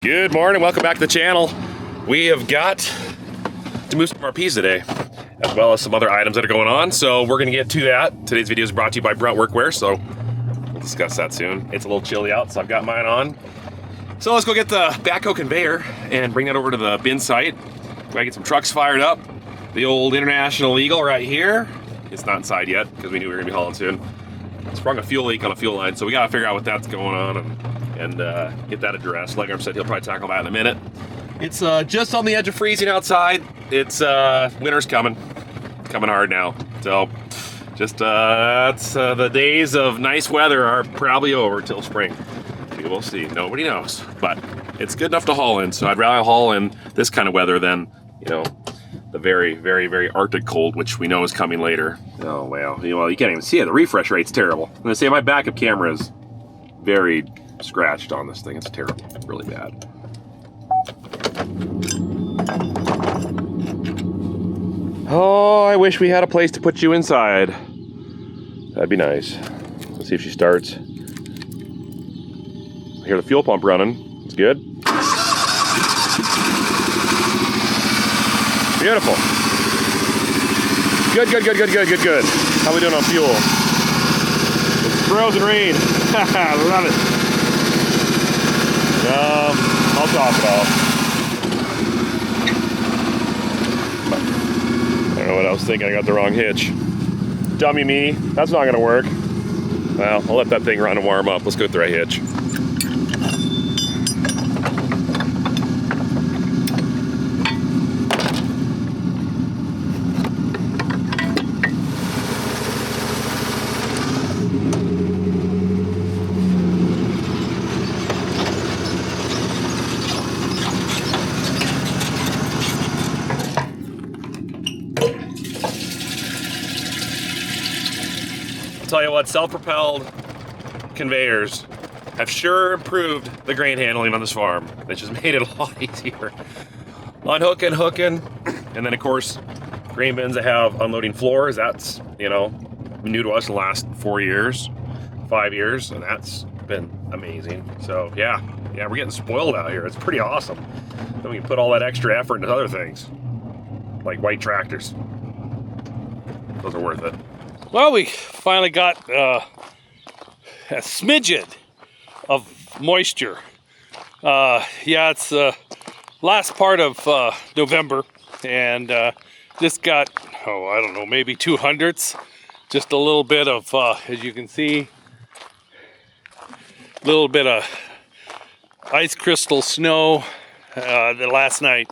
Good morning, welcome back to the channel. We have got to move some of our peas today, as well as some other items that are going on, so we're gonna get to that. Today's video is brought to you by Brunt Workwear, so we'll discuss that soon. It's a little chilly out, so I've got mine on. So let's go get the backhoe conveyor and bring that over to the bin site. We gotta get some trucks fired up. The old International Eagle right here. It's not inside yet, because we knew we were gonna be hauling soon. Sprung a fuel leak on a fuel line, so we gotta figure out what that's going on and get that addressed. Like I said, he'll probably tackle that in a minute. It's just on the edge of freezing outside. It's winter's coming hard now. So just the days of nice weather are probably over till spring. We will see. Nobody knows, but it's good enough to haul in. So I'd rather haul in this kind of weather than, you know, the very, very, very Arctic cold, which we know is coming later. Oh wow! Well, you can't even see it. The refresh rate's terrible. I'm gonna say my backup camera is very scratched on this thing. It's terrible, really bad. Oh, I wish we had a place to put you inside. That'd be nice. Let's see if she starts. I hear the fuel pump running. It's good. Beautiful. Good. How we doing on fuel? It's frozen rain. Love it. I'll top it off. I don't know what I was thinking. I got the wrong hitch. Dummy me. That's not gonna work. Well, I'll let that thing run and warm up. Let's go with the right hitch. Tell you what, self-propelled conveyors have sure improved the grain handling on this farm. They just made it a lot easier. Unhooking, hooking, and then of course, grain bins that have unloading floors. That's, you know, new to us in the last 4 years, 5 years, and that's been amazing. So yeah, we're getting spoiled out here. It's pretty awesome. Then we can put all that extra effort into other things, like white tractors. Those are worth it. Well, we finally got a smidgen of moisture. Yeah, it's last part of November, and this got, I don't know, maybe 200ths. Just a little bit of, as you can see, a little bit of ice crystal snow the last night.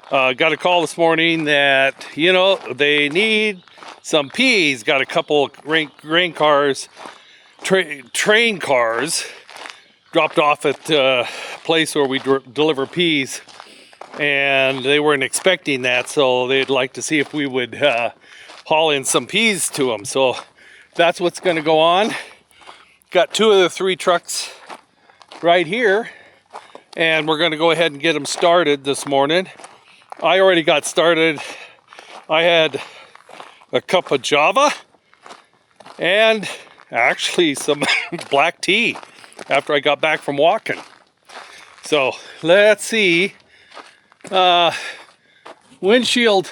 Got a call this morning that, you know, they need some peas. Got a couple grain cars, train cars dropped off at a place where we deliver peas, and they weren't expecting that, so they'd like to see if we would haul in some peas to them. So that's what's going to go on. Got 2 of the 3 trucks right here, and we're going to go ahead and get them started this morning. I already got started. I had a cup of Java and actually some black tea after I got back from walking. So let's see. Windshield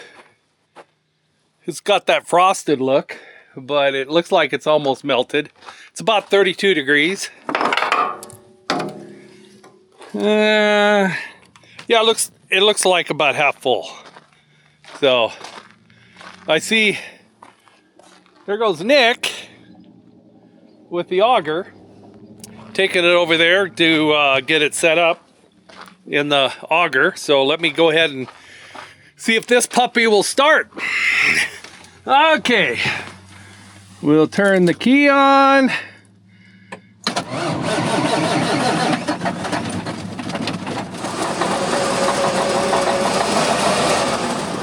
has got that frosted look, but it looks like it's almost melted. It's about 32 degrees. Yeah, it looks like about half full. So I see there goes Nick with the auger, taking it over there to get it set up in the auger. So let me go ahead and see if this puppy will start. Okay, we'll turn the key on.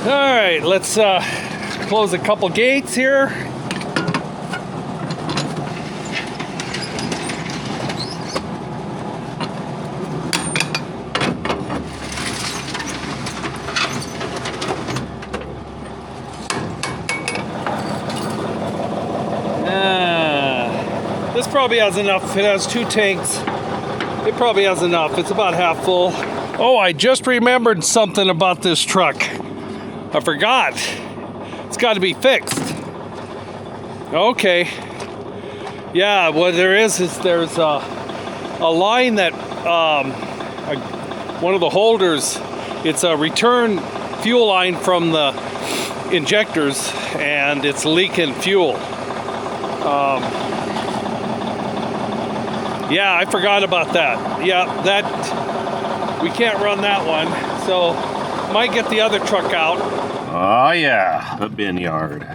All right, let's close a couple gates here. This probably has enough. It has 2 tanks It probably has enough. It's about half full. Oh, I just remembered something about this truck. I forgot. It's got to be fixed. Okay. Yeah, what there is there's a line that one of the holders, it's a return fuel line from the injectors, and it's leaking fuel. Yeah, I forgot about that. Yeah, that we can't run that one, so might get the other truck out. Oh yeah, the bin yard.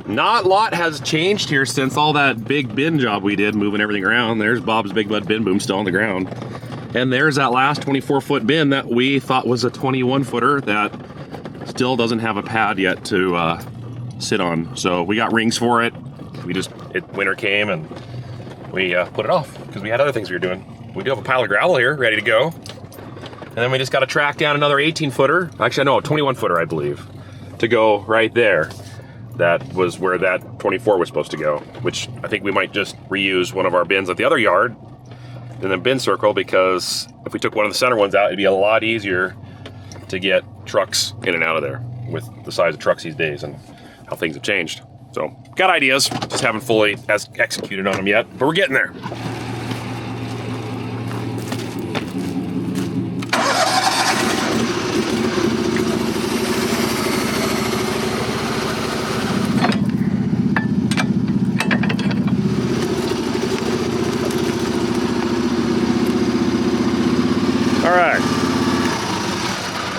Not a lot has changed here since all that big bin job we did, moving everything around. There's Bob's Big Bud bin boom still on the ground. And there's that last 24-foot bin that we thought was a 21-footer that still doesn't have a pad yet to sit on. So we got rings for it. Winter came and we put it off because we had other things we were doing. We do have a pile of gravel here ready to go. And then we just got to track down another 18-footer. Actually, no, a 21-footer, I believe, to go right there. That was where that 24 was supposed to go, which I think we might just reuse one of our bins at the other yard in the bin circle, because if we took one of the center ones out, it'd be a lot easier to get trucks in and out of there with the size of trucks these days and how things have changed. So, got ideas, just haven't fully executed on them yet, but we're getting there.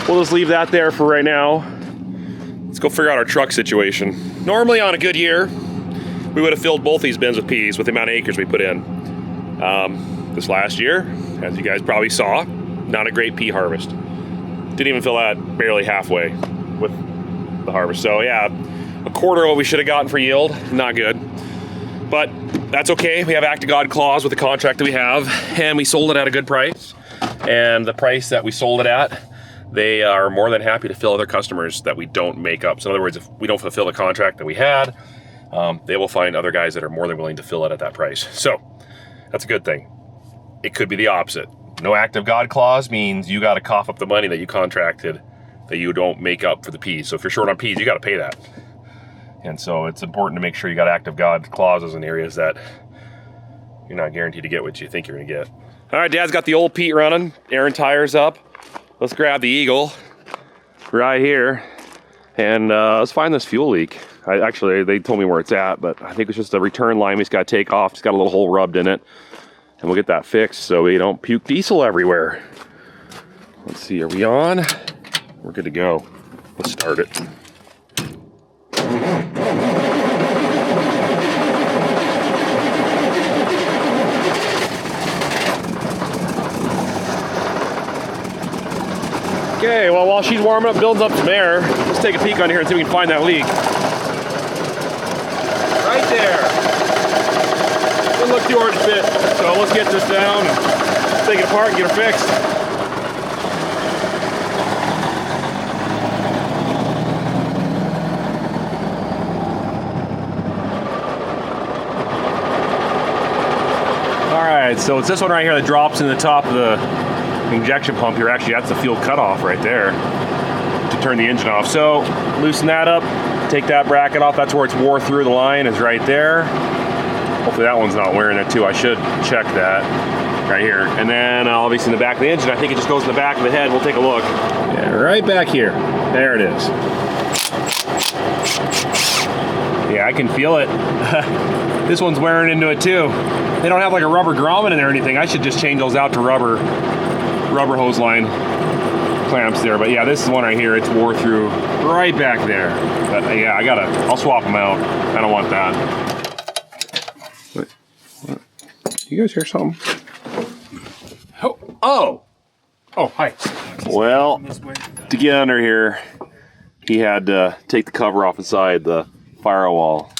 We'll just leave that there for right now. Let's go figure out our truck situation. Normally on a good year, we would have filled both these bins with peas with the amount of acres we put in. This last year, as you guys probably saw, not a great pea harvest. Didn't even fill that barely halfway with the harvest. So yeah, a quarter of what we should have gotten for yield, not good. But that's okay, we have act of God clause with the contract that we have, and we sold it at a good price. And the price that we sold it at, they are more than happy to fill other customers that we don't make up. So in other words, if we don't fulfill the contract that we had, they will find other guys that are more than willing to fill it at that price. So that's a good thing. It could be the opposite. No act of God clause means you got to cough up the money that you contracted that you don't make up for the peas. So if you're short on peas, you got to pay that. And so it's important to make sure you got act of God clauses in areas that you're not guaranteed to get what you think you're going to get. All right, Dad's got the old Pete running. Aaron tires up. Let's grab the Eagle right here and let's find this fuel leak. Actually, they told me where it's at, but I think it's just a return line we just got to take off. It's got a little hole rubbed in it, and we'll get that fixed so we don't puke diesel everywhere. Let's see, are we on? We're good to go. Let's start it. Okay, well, while she's warming up, building up some air, let's take a peek on here and see if we can find that leak. Right there. Doesn't look too hard to fit, so let's get this down and take it apart and get her fixed. All right, so it's this one right here that drops in the top of the injection pump here. Actually, that's the fuel cutoff right there to turn the engine off. So loosen that up, take that bracket off. That's where it's wore through. The line is right there. Hopefully that one's not wearing it too. I should check that right here. And then obviously in the back of the engine, I think it just goes in the back of the head. We'll take a look. Yeah, right back here. There it is. Yeah, I can feel it. This one's wearing into it too. They don't have like a rubber grommet in there or anything. I should just change those out to rubber hose line clamps there. But yeah, this is one right here. It's wore through right back there. But yeah, I'll swap them out. I don't want that. What? You guys hear something? Oh, hi. Well, to get under here, he had to take the cover off inside the firewall,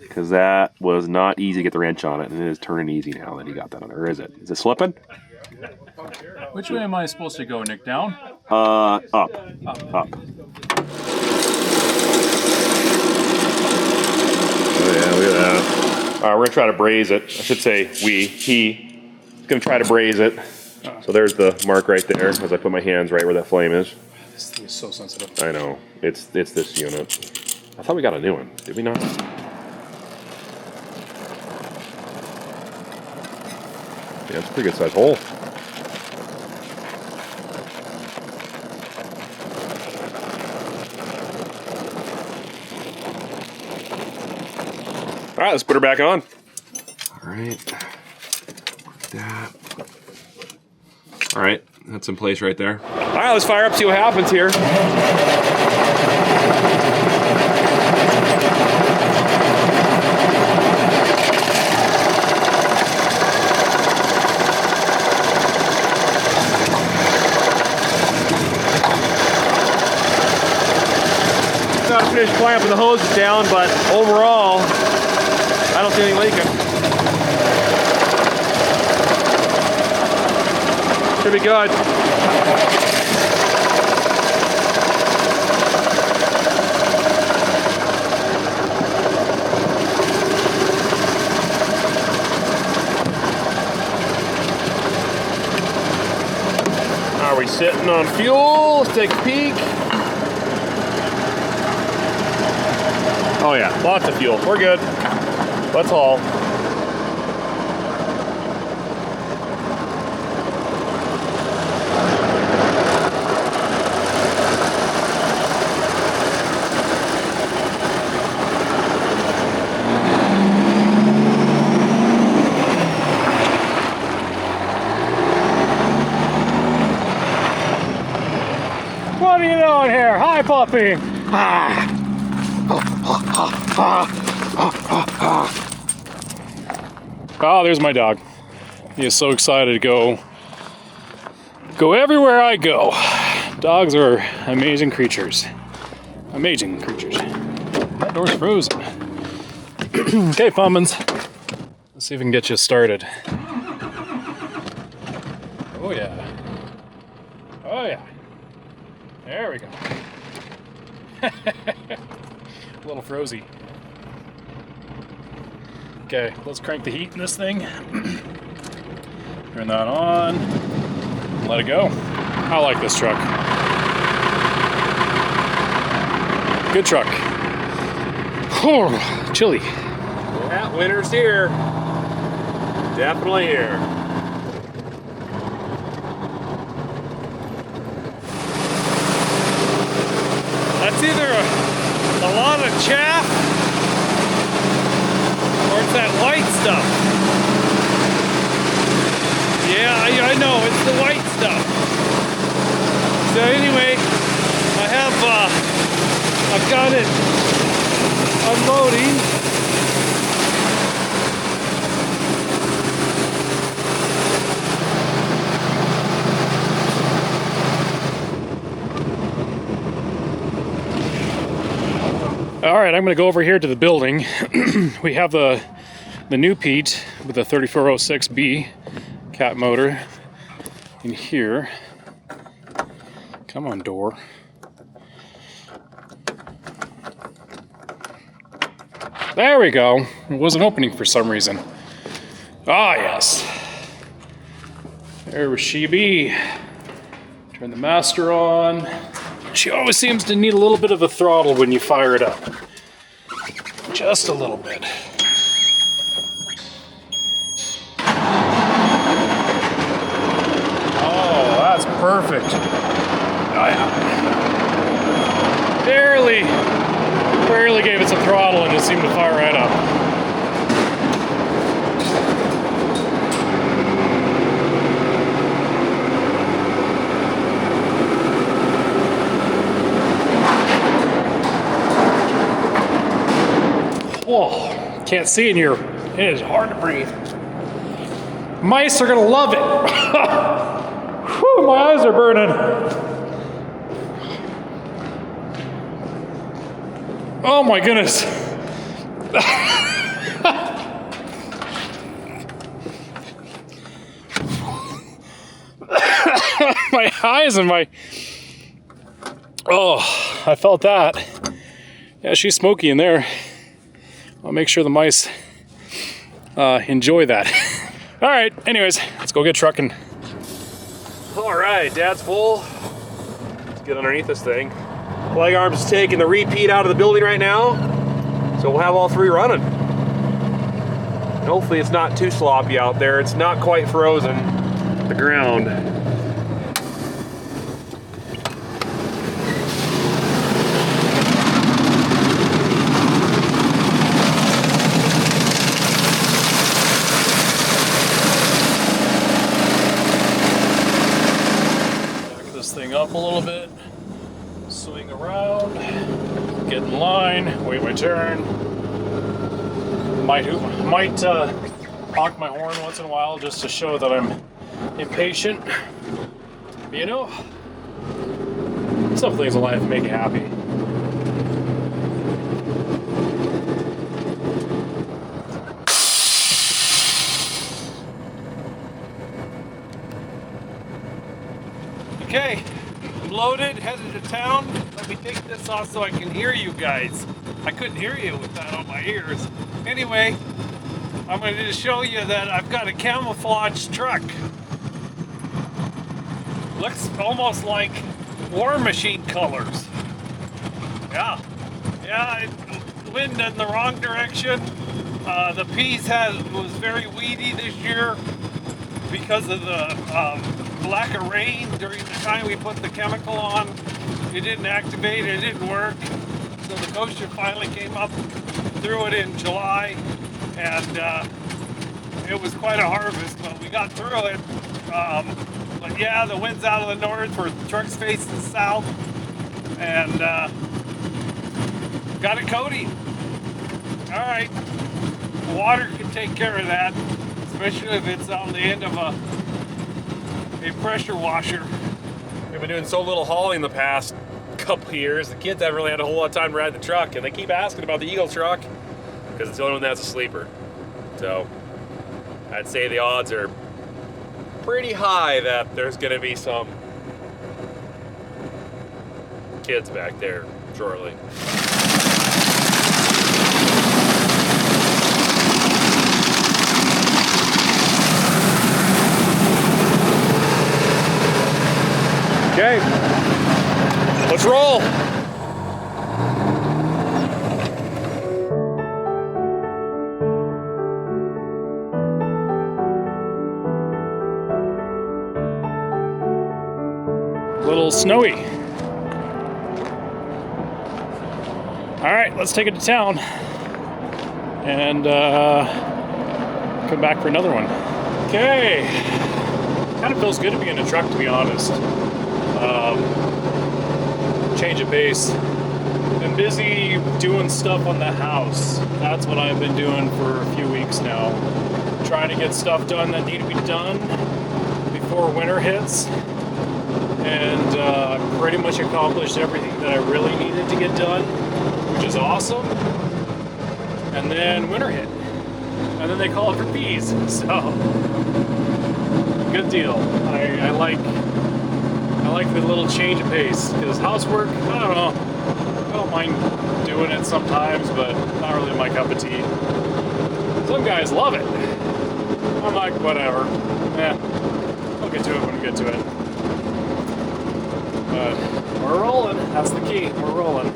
because that was not easy to get the wrench on it, and it is turning easy now that he got that under. Is it? Is it slipping? Which way am I supposed to go, Nick? Down? Up. Up. Oh yeah, look at that. All right, we're gonna try to braze it. I should say he. Gonna try to braise it. So there's the mark right there as I put my hands right where that flame is. This thing is so sensitive. I know. It's this unit. I thought we got a new one. Did we not? Yeah, it's a pretty good sized hole. All right, let's put her back on. All right. That. All right, that's in place right there. All right, let's fire up, see what happens here. Got to finish clamping the hoses down, but overall, I don't see anything leaking. Should be good. Are we sitting on fuel? Let's take a peek. Oh yeah, lots of fuel. We're good. Let's haul. What are you doing here? Hi, puppy. Ah. Oh, there's my dog. He is so excited to go everywhere I go. Dogs are amazing creatures. Amazing creatures. That door's frozen. Okay, Fummins. Let's see if we can get you started. Oh yeah. Oh yeah. There we go. A little frozy. Okay, let's crank the heat in this thing. Turn that on. Let it go. I like this truck. Good truck. Oh, chilly. Yeah, winter's here. Definitely here. That's either a lot of chaff or it's that white stuff. Yeah, I know, it's the white stuff. So anyway, I've got it unloading. All right, I'm gonna go over here to the building. We have the new Pete with the 3406B cat motor in here. Come on, door. There we go. It wasn't opening for some reason. Ah, yes. There was Shelby. Turn the master on. She always seems to need a little bit of a throttle when you fire it up. Just a little bit. Oh, that's perfect. Oh, yeah. Barely gave it some throttle and it seemed to fire right up. Whoa, can't see in here. It is hard to breathe. Mice are gonna love it. Whew, my eyes are burning. Oh my goodness. My eyes and my... Oh, I felt that. Yeah, she's smoky in there. I'll make sure the mice enjoy that. All right, anyways, let's go get trucking. All right, Dad's full. Let's get underneath this thing. Leg arms is taking the repeat out of the building right now, so we'll have all three running. Hopefully it's not too sloppy out there. It's not quite frozen, the ground. Back this thing up a little bit, swing around, get in line, wait my turn. Might honk my horn once in a while just to show that I'm impatient. But you know, some things in life make you happy. Okay, I'm loaded, headed to town. Let me take this off so I can hear you guys. I couldn't hear you with that on my ears. Anyway, I'm going to show you that I've got a camouflage truck. Looks almost like War Machine colors. Yeah, wind in the wrong direction. The peas was very weedy this year because of the lack of rain during the time we put the chemical on. It didn't activate, it didn't work. So the kosher finally came up, threw it in July, and it was quite a harvest, but we got through it. But yeah, the wind's out of the north, where the truck's facing south, and got it coating. All right, water can take care of that, especially if it's on the end of a pressure washer. We've been doing so little hauling the past couple years. The kids haven't really had a whole lot of time to ride the truck, and they keep asking about the Eagle truck because it's the only one that has a sleeper. So I'd say the odds are pretty high that there's going to be some kids back there shortly. Okay, let's roll. A little snowy. All right, let's take it to town and come back for another one. Okay, kind of feels good to be in a truck, to be honest. Change of pace. Been busy doing stuff on the house. That's what I've been doing for a few weeks now. Trying to get stuff done that need to be done before winter hits. And pretty much accomplished everything that I really needed to get done, which is awesome. And then winter hit. And then they call it for peas. So, good deal. I like the little change of pace, because housework, I don't know, I don't mind doing it sometimes, but not really my cup of tea. Some guys love it. I'm like, whatever. I'll get to it when we get to it. But we're rolling. That's the key. We're rolling.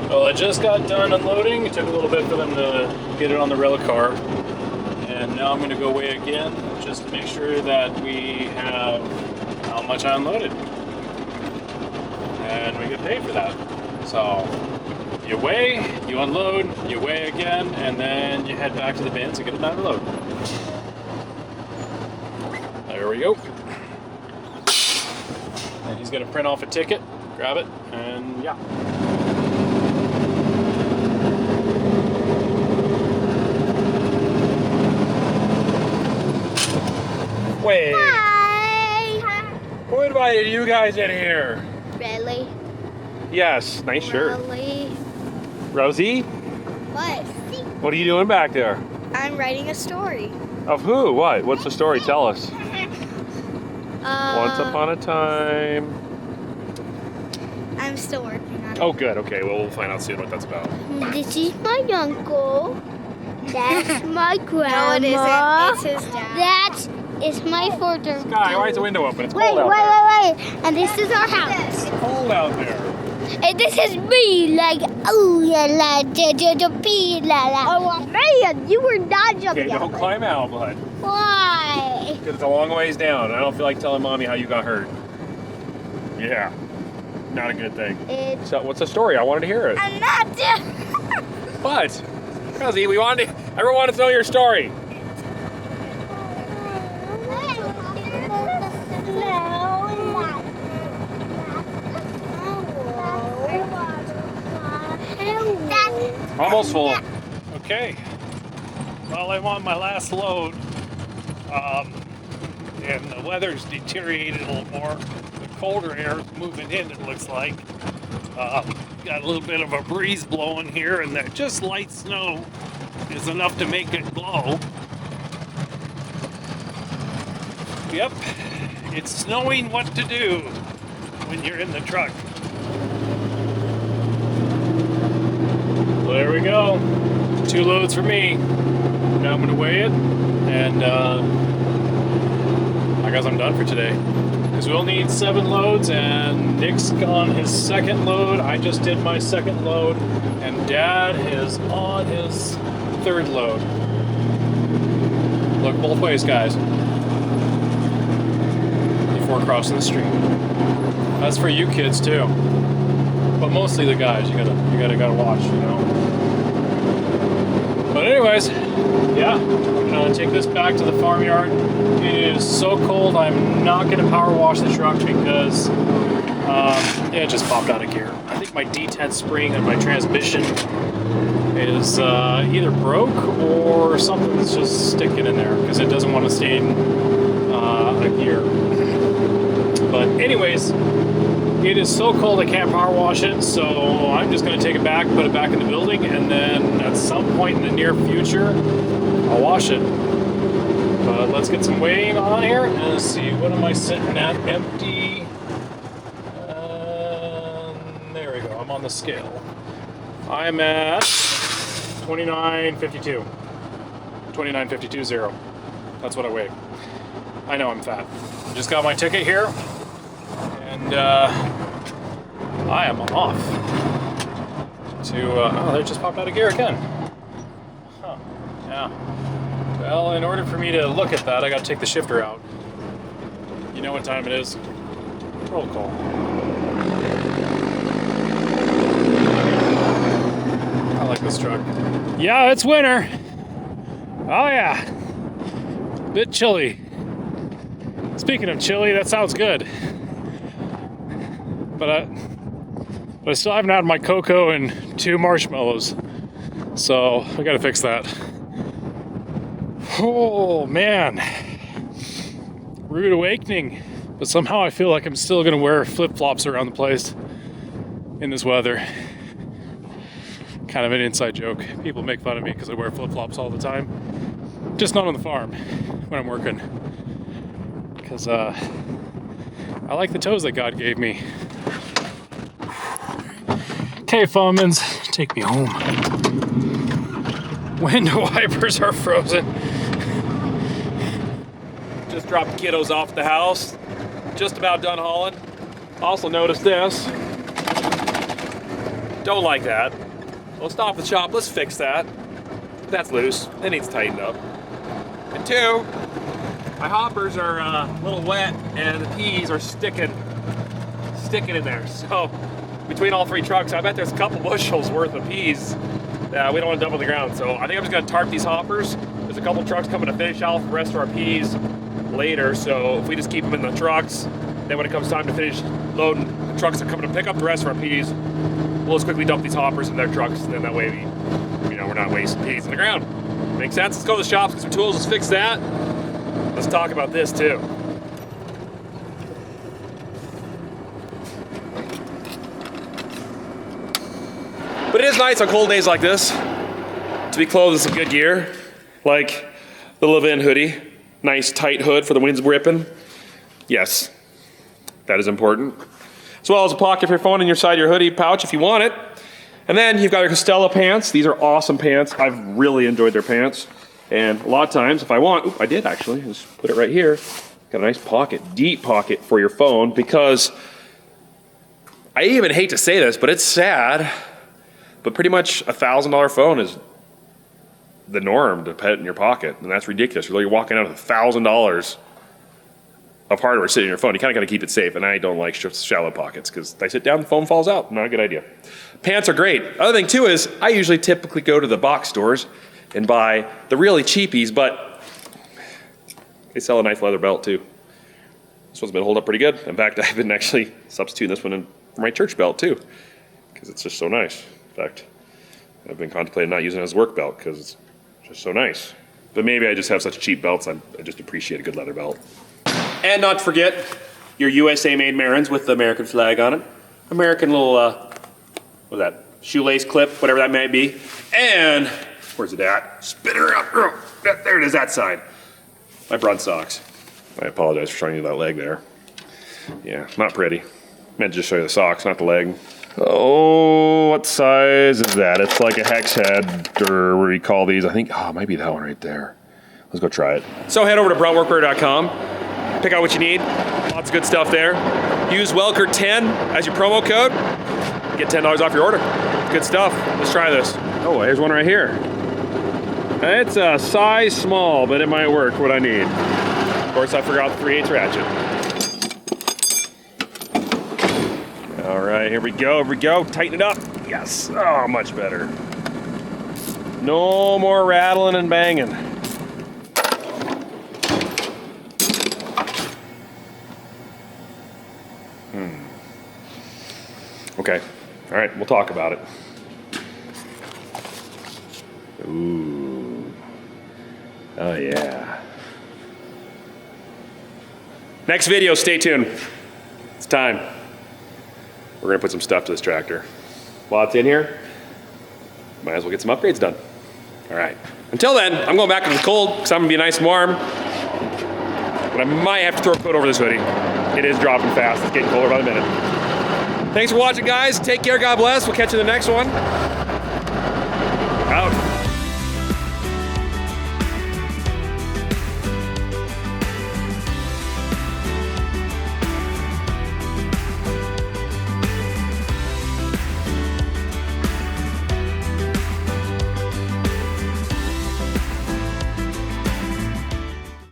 Well, I just got done unloading. It took a little bit for them to get it on the rail car. And now I'm going to go weigh again just to make sure that we have how much I unloaded. And we get paid for that. So you weigh, you unload, you weigh again, and then you head back to the bins and get another load. There we go. And he's going to print off a ticket, grab it, and yeah. Wait, Hi. who invited you guys in here? Really? Yes, nice shirt. Really? Rosie, What? what are you doing back there? I'm writing a story. Of who? What? What's the story? Tell us. Once upon a time. I'm still working on it. Oh, good. Okay, well, we'll find out soon what that's about. This is my uncle. That's my No, grandma. it isn't. It's his dad. That is my father. Sky, why is the window open? It's Wait, cold wait, out wait, wait. And this is our house. there. Cold out there. And this is me, like, oh, yeah, la, da, pee, la, la. Oh, man, you were not jumping Okay, don't out. climb out, bud. Why? Because it's a long ways down. I don't feel like telling Mommy how you got hurt. Yeah, not a good thing. It's So, what's the story? I wanted to hear it. I'm not. What? Rosie, everyone wanted to know your story. Almost full. Okay. Well, I'm on my last load. And the weather's deteriorated a little more. The colder air is moving in, it looks like. Got a little bit of a breeze blowing here, and that just light snow is enough to make it blow. Yep, it's snowing what to do when you're in the truck. Well, there we go. 2 loads for me. Now I'm gonna weigh it, and I guess I'm done for today. Because we'll need 7 loads, and Nick's on his 2nd load. I just did my 2nd load, and Dad is on his 3rd load. Look both ways, guys. Before crossing the street. That's for you kids too, but mostly the guys. You gotta watch, you know. But anyways, yeah, I'm gonna take this back to the farmyard. It is so cold, I'm not gonna power wash the truck because it just popped out of gear. I think my D10 spring and my transmission is either broke or something's just sticking in there because it doesn't want to stay in a gear. But anyways, it is so cold I can't power wash it, so I'm just going to take it back, put it back in the building, and then at some point in the near future, I'll wash it. But let's get some weighing on here and see, what am I sitting at? Empty. There we go, I'm on the scale. I'm at 29.52. 29.52.0. That's what I weigh. I know I'm fat. Just got my ticket here. And I am off to, oh, they just popped out of gear again. Huh, yeah. Well, in order for me to look at that, I gotta take the shifter out. You know what time it is? Roll call. I like this truck. Yeah, it's winter. Oh yeah. Bit chilly. Speaking of chilly, that sounds good. But I still haven't had my cocoa and 2 marshmallows, so I gotta fix that. Oh man, rude awakening. But somehow I feel like I'm still gonna wear flip-flops around the place in this weather. Kind of an inside joke. People make fun of me because I wear flip-flops all the time. Just not on the farm when I'm working. Because I like the toes that God gave me. Okay, Fomans, take me home. Window wipers are frozen. Just dropped the kiddos off at the house. Just about done hauling. Also noticed this. Don't like that. We'll stop the shop, let's fix that. That's loose, it needs tightened up. And 2, my hoppers are a little wet and the peas are sticking in there. So between all 3 trucks, I bet there's a couple bushels worth of peas that we don't want to dump on the ground. So I think I'm just gonna tarp these hoppers. There's a couple trucks coming to finish off the rest of our peas later. So if we just keep them in the trucks, then when it comes time to finish loading, the trucks are coming to pick up the rest of our peas. We'll just quickly dump these hoppers in their trucks, and then that way we're not wasting peas in the ground. Makes sense? Let's go to the shops, get some tools, let's fix that. Let's talk about this too. is nice on cold days like this to be clothed in some good gear, like the Levin hoodie. Nice tight hood for the wind's ripping. Yes, that is important. As well as a pocket for your phone in your side of your hoodie pouch if you want it. And then you've got your Costello pants. These are awesome pants. I've really enjoyed their pants. And a lot of times, if I want, I did actually, just put it right here. Got a nice pocket, deep pocket for your phone, because I even hate to say this, but it's sad, but pretty much a $1,000 phone is the norm to put in your pocket, and that's ridiculous. You're walking out with $1,000 of hardware sitting in your phone. You kind of got to keep it safe, and I don't like shallow pockets, because if I sit down, the phone falls out. Not a good idea. Pants are great. Other thing too is I usually typically go to the box stores and buy the really cheapies, but they sell a nice leather belt too. This one's been holding up pretty good. In fact, I've been actually substituting this one in for my church belt too, because it's just so nice. In fact, I've been contemplating not using it as a work belt because it's just so nice. But maybe I just have such cheap belts, I just appreciate a good leather belt. And not to forget your USA made Marins with the American flag on it. American little, what's that, shoelace clip, whatever that may be. And, where's it at? Spin it around. There it is, that side. My brunt socks. I apologize for showing you that leg there. Yeah, not pretty. Meant to just show you the socks, not the leg. Oh, what size is that? It's like a hex head, or what do you call these? I think, oh, it might be that one right there. Let's go try it. So head over to bruntworkwear.com. Pick out what you need. Lots of good stuff there. Use Welker10 as your promo code. Get $10 off your order. Good stuff. Let's try this. Oh, here's one right here. It's a size small, but it might work what I need. Of course, I forgot the 3/8 ratchet. All right, here we go, Tighten it up. Yes, oh, much better. No more rattling and banging. Okay, all right, we'll talk about it. Ooh, oh yeah. Next video, stay tuned. It's time. We're gonna put some stuff to this tractor. While it's in here, might as well get some upgrades done. All right, until then, I'm going back into the cold because I'm gonna be nice and warm. But I might have to throw a coat over this hoodie. It is dropping fast, it's getting colder by the minute. Thanks for watching, guys. Take care, God bless. We'll catch you in the next one. Out.